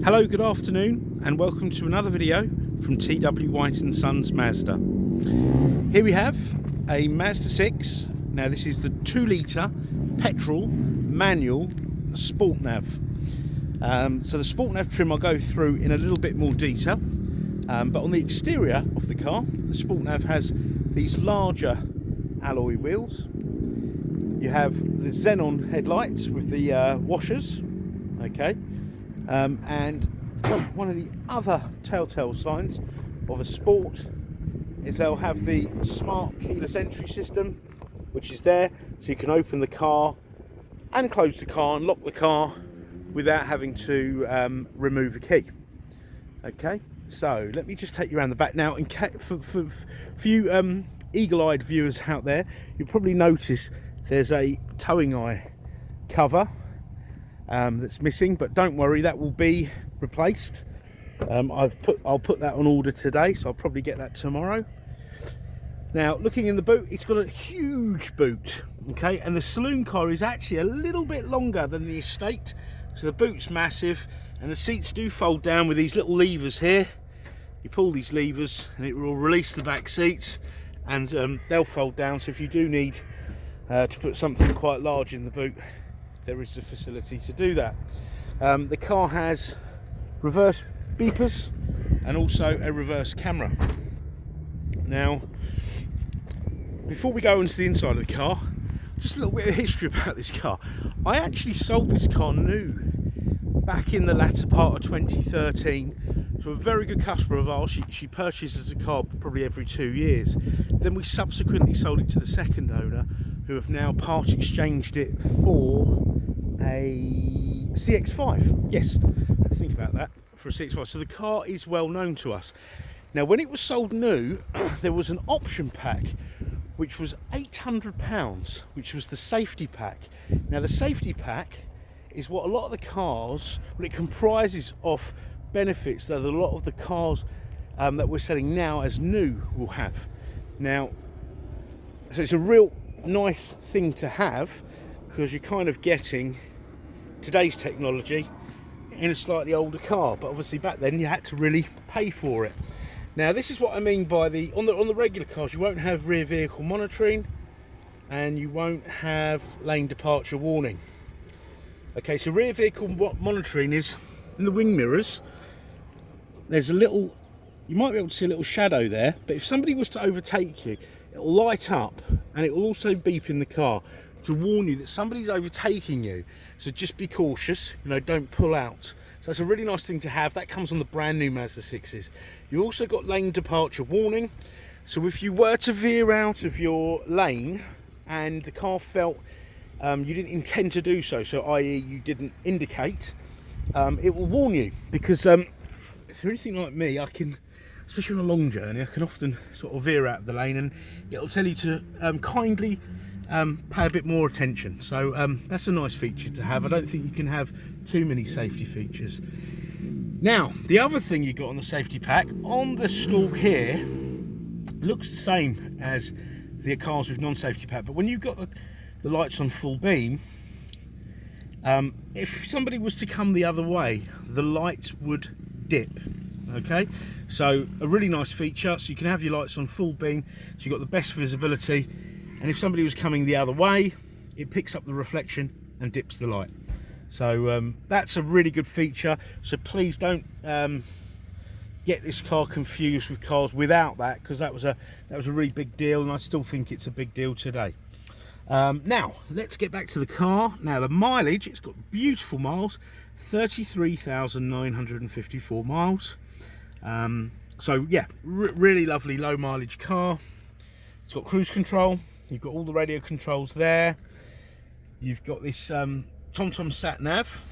Hello, good afternoon, and welcome to another video from T.W White Sons Mazda. Here we have a Mazda 6. Now this is the 2-litre petrol manual Sport Nav. So the Sport Nav trim I'll go through in a little bit more detail, but on the exterior of the car, the Sport Nav has these larger alloy wheels. You have the xenon headlights with the washers, okay, and one of the other telltale signs of a Sport is they'll have the smart keyless entry system, which is there, so you can open the car and close the car and lock the car without having to remove a key. Okay, so let me just take you around the back now. For you eagle-eyed viewers out there, you'll probably notice there's a towing eye cover that's missing, but don't worry, that will be replaced. I'll put that on order today, so I'll probably get that tomorrow. Now, looking in the boot, it's got a huge boot, okay, and the saloon car is actually a little bit longer than the estate, so the boot's massive, and the seats do fold down with these little levers here. You pull these levers and it will release the back seats, and they'll fold down, so if you do need to put something quite large in the boot, there is the facility to do that. The car has reverse beepers and also a reverse camera. Now, before we go into the inside of the car, just a little bit of history about this car. I actually sold this car new back in the latter part of 2013 to a very good customer of ours. She purchases a car probably every 2 years. Then we subsequently sold it to the second owner, who have now part exchanged it for a CX-5. Yes, let's think about that, for a CX-5. So the car is well known to us. Now, when it was sold new, there was an option pack which was £800, which was the safety pack. Now, the safety pack is what a lot of the cars, well, it comprises of benefits that a lot of the cars that we're selling now as new will have. Now, so it's a real nice thing to have, because you're kind of getting today's technology in a slightly older car, but obviously back then you had to really pay for it. Now, this is what I mean by on the regular cars, you won't have rear vehicle monitoring and you won't have lane departure warning. Okay, so rear vehicle monitoring is in the wing mirrors. There's a little, you might be able to see a little shadow there, but if somebody was to overtake you, it'll light up and it will also beep in the car to warn you that somebody's overtaking you. So just be cautious, don't pull out. So that's a really nice thing to have. That comes on the brand new Mazda 6s. You also got lane departure warning. So if you were to veer out of your lane and the car felt you didn't intend to do so, i.e. you didn't indicate, it will warn you. Because if you're anything like me, I can, especially on a long journey, I can often sort of veer out of the lane and it'll tell you to kindly pay a bit more attention. So that's a nice feature to have. I don't think you can have too many safety features. Now, the other thing you got on the safety pack, on the stalk here, looks the same as the cars with non-safety pack, but when you've got the lights on full beam, if somebody was to come the other way, the lights would dip. Okay, so a really nice feature, so you can have your lights on full beam, so you've got the best visibility, and if somebody was coming the other way, it picks up the reflection and dips the light. So that's a really good feature, so please don't get this car confused with cars without that, because that was a really big deal, and I still think it's a big deal today. Now let's get back to the car. Now, the mileage, it's got beautiful miles, 33,954 miles. So yeah, really lovely low mileage car. It's got cruise control, you've got all the radio controls there, you've got this Tomtom Sat Nav,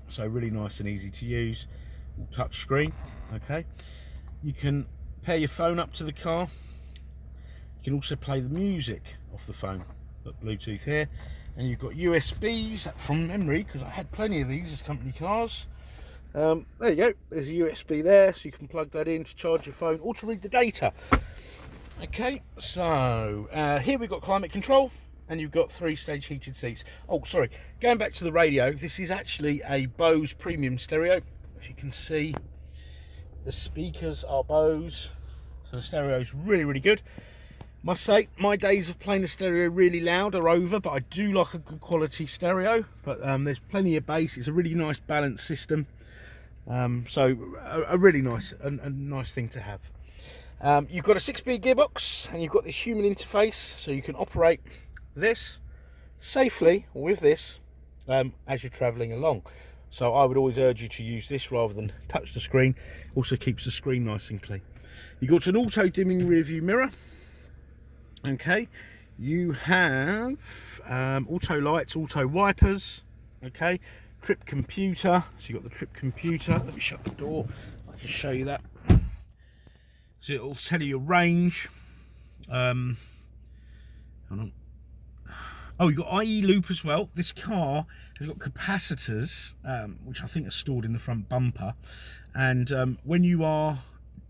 so really nice and easy to use, touch screen. Okay, you can pair your phone up to the car, you can also play the music off the phone. Got Bluetooth here, and you've got USBs from memory, because I had plenty of these as company cars. There you go, there's a USB there, so you can plug that in to charge your phone or to read the data. Okay, so here we've got climate control, and you've got 3-stage heated seats. Oh, sorry, going back to the radio, this is actually a Bose premium stereo. If you can see, the speakers are Bose, so the stereo is really, really good. Must say, my days of playing the stereo really loud are over, but I do like a good quality stereo. But there's plenty of bass. It's a really nice balanced system. So a really nice, a nice thing to have. You've got a 6-speed gearbox, and you've got this human interface, so you can operate this safely with this as you're travelling along. So I would always urge you to use this rather than touch the screen. Also keeps the screen nice and clean. You've got an auto dimming rear view mirror. Okay, you have auto lights, auto wipers. Okay, trip computer. So you've got the trip computer. Let me shut the door. I can show you that. So it'll tell you your range. Hold on. Oh, you've got IE loop as well. This car has got capacitors, which I think are stored in the front bumper. And when you are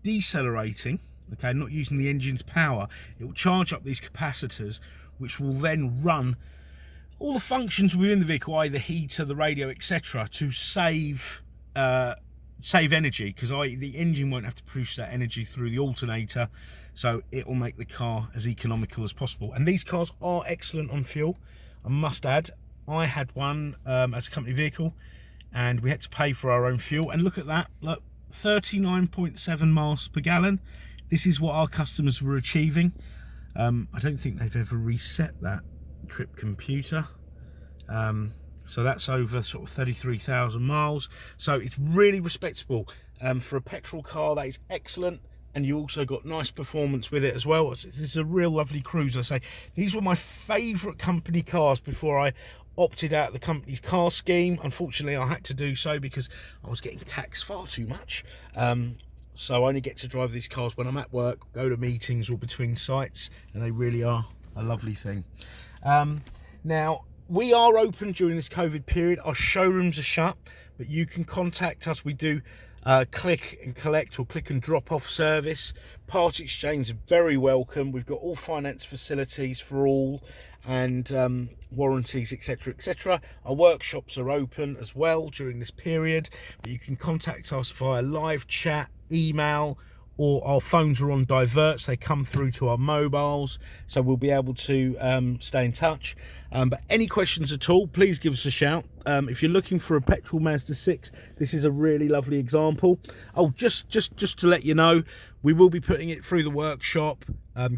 decelerating, okay, not using the engine's power, it will charge up these capacitors, which will then run all the functions within the vehicle, either the heater, the radio, etc., to save energy, because the engine won't have to push that energy through the alternator, so it will make the car as economical as possible. And these cars are excellent on fuel, I must add. I had one as a company vehicle, and we had to pay for our own fuel, and look at that, look, 39.7 miles per gallon. This is what our customers were achieving. I don't think they've ever reset that trip computer. So that's over sort of 33,000 miles. So it's really respectable. For a petrol car, that is excellent. And you also got nice performance with it as well. This is a real lovely cruiser. I say these were my favourite company cars before I opted out of the company's car scheme. Unfortunately, I had to do so because I was getting taxed far too much. So I only get to drive these cars when I'm at work, go to meetings or between sites, and they really are a lovely thing. Now, we are open during this COVID period. Our showrooms are shut, but you can contact us. We do click and collect or click and drop off service. Part exchange are very welcome. We've got all finance facilities for all, and warranties, etc, etc. Our workshops are open as well during this period, but you can contact us via live chat, email, or our phones are on diverts. They come through to our mobiles, so we'll be able to stay in touch. But any questions at all, please give us a shout. If you're looking for a petrol Mazda 6, this is a really lovely example. Oh, just to let you know, we will be putting it through the workshop,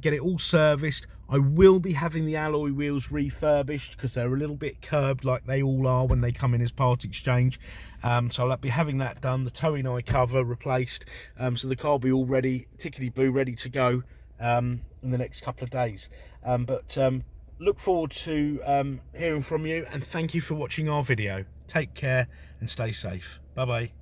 get it all serviced. I will be having the alloy wheels refurbished because they're a little bit curbed, like they all are when they come in as part exchange. So I'll be having that done, the towing eye cover replaced, so the car will be all ready, tickety-boo, ready to go in the next couple of days. Look forward to hearing from you, and thank you for watching our video. Take care and stay safe. Bye bye.